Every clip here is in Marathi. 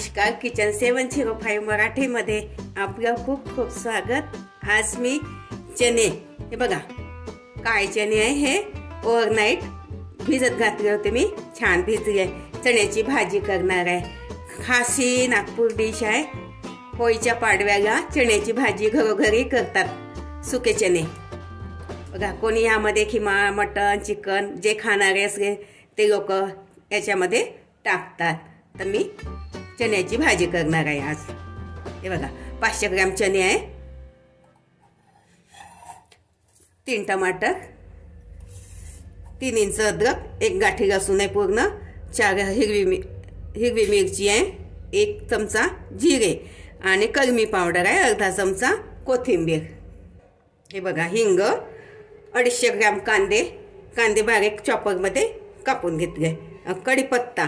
नमस्कार, किचन 705 मराठीमध्ये आपलं खूप खूप स्वागत। आज मी चणे, हे बघा काळे चणे आहे, हे ओव्हरनाईट भिजत घातले होते मी, छान भिजले। चण्याची भाजी करणार आहे। खासी नागपूर डिश आहे। होळीच्या पाडव्याला चण्याची भाजी घरोघरी करतात। सुके चणे बघा, कोणी यामध्ये खिमा, मटन, चिकन जे खाणारे असले ते लोक याच्यामध्ये टाकतात। तर मी चण्याची भाजी करणार आहे आज। हे बघा 500 ग्रॅम चणे आहे, 3 टमाटर, 3 इंच अद्रक, 1 गाठी लसूण आहे पूर्ण, 4 हिरवी मिरची आहे, 1 चमचा जिरे आणि कलमी पावडर आहे, अर्धा चमचा कोथिंबीर। हे बघा हिंग, 250 ग्रॅम कांदे बारीक चॉपरमध्ये कापून घेतले, कढीपत्ता,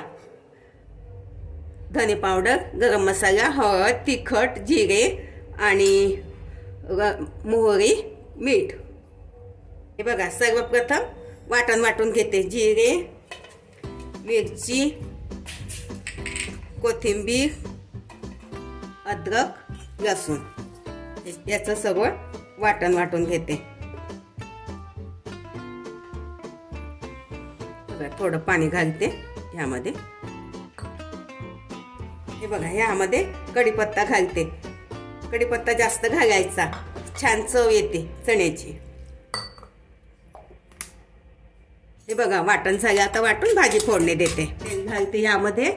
धने पावडर, गरम मसाला, हळद, तिखट, जिरे आणि मोहरी, मीठ। हे बघा सर्वप्रथम वाटून घेते। जिरे, मिरची, कोथिंबीर, अद्रक, लसूण याचं सर्व वाटून घेते। थोडं पाणी घालते यामध्ये। हे बघा यामध्ये कढीपत्ता घालते। कढीपत्ता जास्त घालायचा, छान चव येते चण्याची। हे बघा वाटण झाले, आता वाटून भाजी फोडणी देते। तेल घालते यामध्ये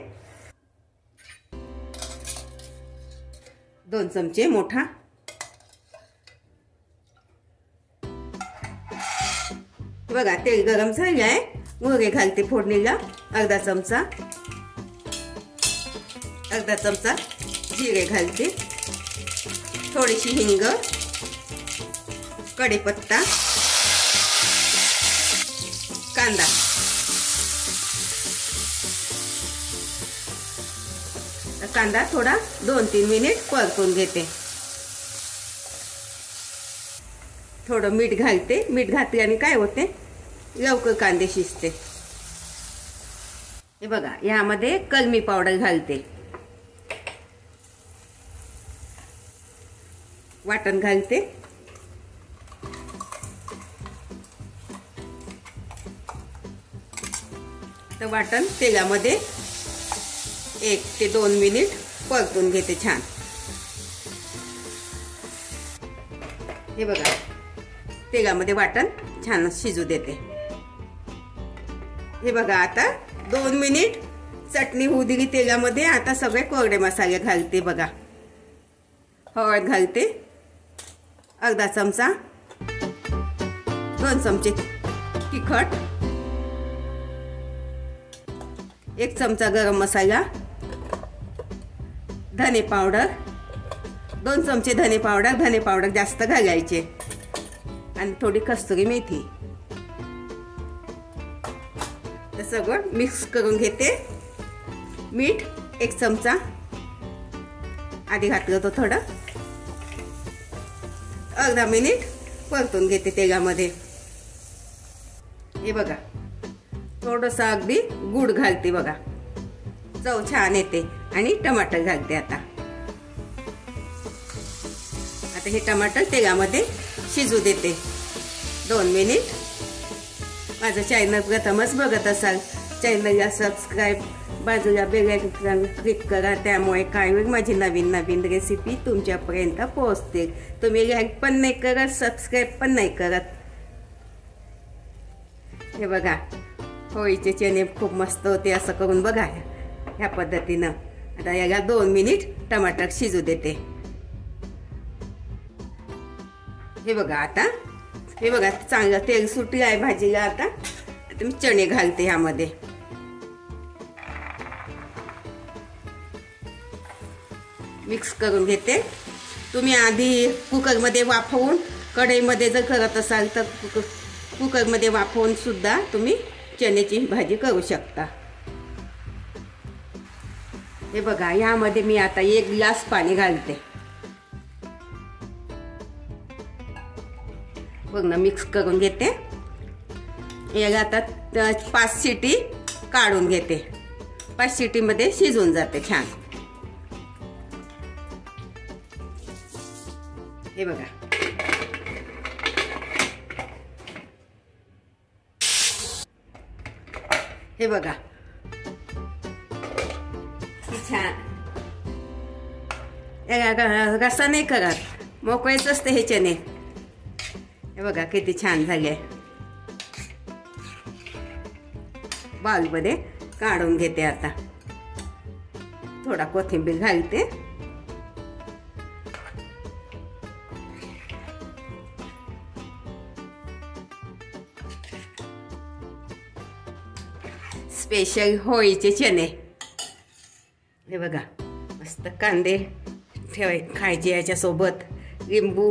2 चमचे मोठा। बघा तेल गरम झाले आहे, मोहरी घालते फोडणीला, अर्धा चमचा जिरे घालते, थोडीशी हिंग, कढीपत्ता, कांदा। कांदा थोडा 2-3 मिनिट परतून घेते। थोडं मीठ घालते। मीठ घातल्याने काय होते, लवकर कांदे शिजते। हे बघा यामध्ये कलमी पावडर घालते, वाटण घालते, तर वाटण तेलामध्ये 1 ते 2 मिनिट परतून घेते छान। हे बघा तेलामध्ये वाटण छान शिजू देते। हे बघा आता 2 मिनिट चटणी होऊ दिली तेलामध्ये। आता सगळे कोरडे मसाले घालते। बघा हळद घालते, अर्धा चमचा, 2 चमचे तिखट, 1 चमचा गरम मसाला, धने पावडर, 2 चमचे धने पावडर जास्त घालायचे, आणि थोडी कस्तुरी मेथी। हे सगळं मिक्स करून घेते। मीठ 1 चमचा आधी घातलं होतं थोडं, अर्धा मिनिट परतून घेते तेलामध्ये। हे बघा थोडंसं अगदी गूळ घालते, बघा चव छान येते, आणि टमाटर घालते। आता हे टमाटर तेलामध्ये शिजू देते 2 मिनिट। माझं चॅनल प्रथमच बघत असाल, चॅनलला सबस्क्राईब, बाजूला बेल आयकॉन क्लिक करा, त्यामुळे काय होईल माझी नवीन रेसिपी तुमच्यापर्यंत पोहोचतील। तुम्ही लाईक पण नाही करत, सबस्क्राईब पण नाही करत। हे बघा होळीचे चणे खूप मस्त होते, असं करून बघा ह्या पद्धतीनं। आता याला 2 मिनिट टमाटर शिजू देते। हे बघा चांगलं तेल सुटलं आहे भाजीला। आता मी चणे घालते ह्यामध्ये। मिक्स करून घेते। तुम्ही आधी कुकरमध्ये वाफवून, कढईमध्ये जर करत असाल तर कुकरमध्ये वाफवून सुद्धा तुम्ही चण्याची भाजी करू शकता। हे बघा यामध्ये मी आता 1 ग्लास पाणी घालते। पूर्ण मिक्स करून घेते। याला आता 5 शिटी काढून घेते। 5 शिटीमध्ये शिजून जाते छान। हे बघा, हे बघा किती छान. रस्सा नाही करत, मोकळेच असते हे चणे. हे बघा किती छान झाले. बाउलमध्ये काढून घेते. आता थोडा कोथिंबीर घालते. स्पेशल होळीचे चणे. हे बघा मस्त कांदे खायचे याच्यासोबत, लिंबू,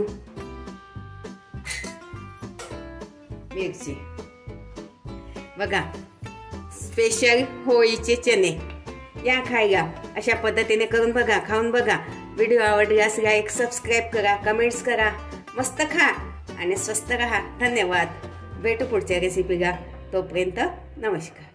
मिरची. बघा स्पेशल होळीचे चणे. या खायला. अशा पद्धतीने करून बघा, खाऊन बघा. व्हिडिओ आवडल्यास लाईक, सबस्क्राईब करा, कमेंट्स करा. मस्त खा आणि स्वस्त राहा. धन्यवाद. भेटू पुढच्या रेसिपीला. तोपर्यंत नमस्कार.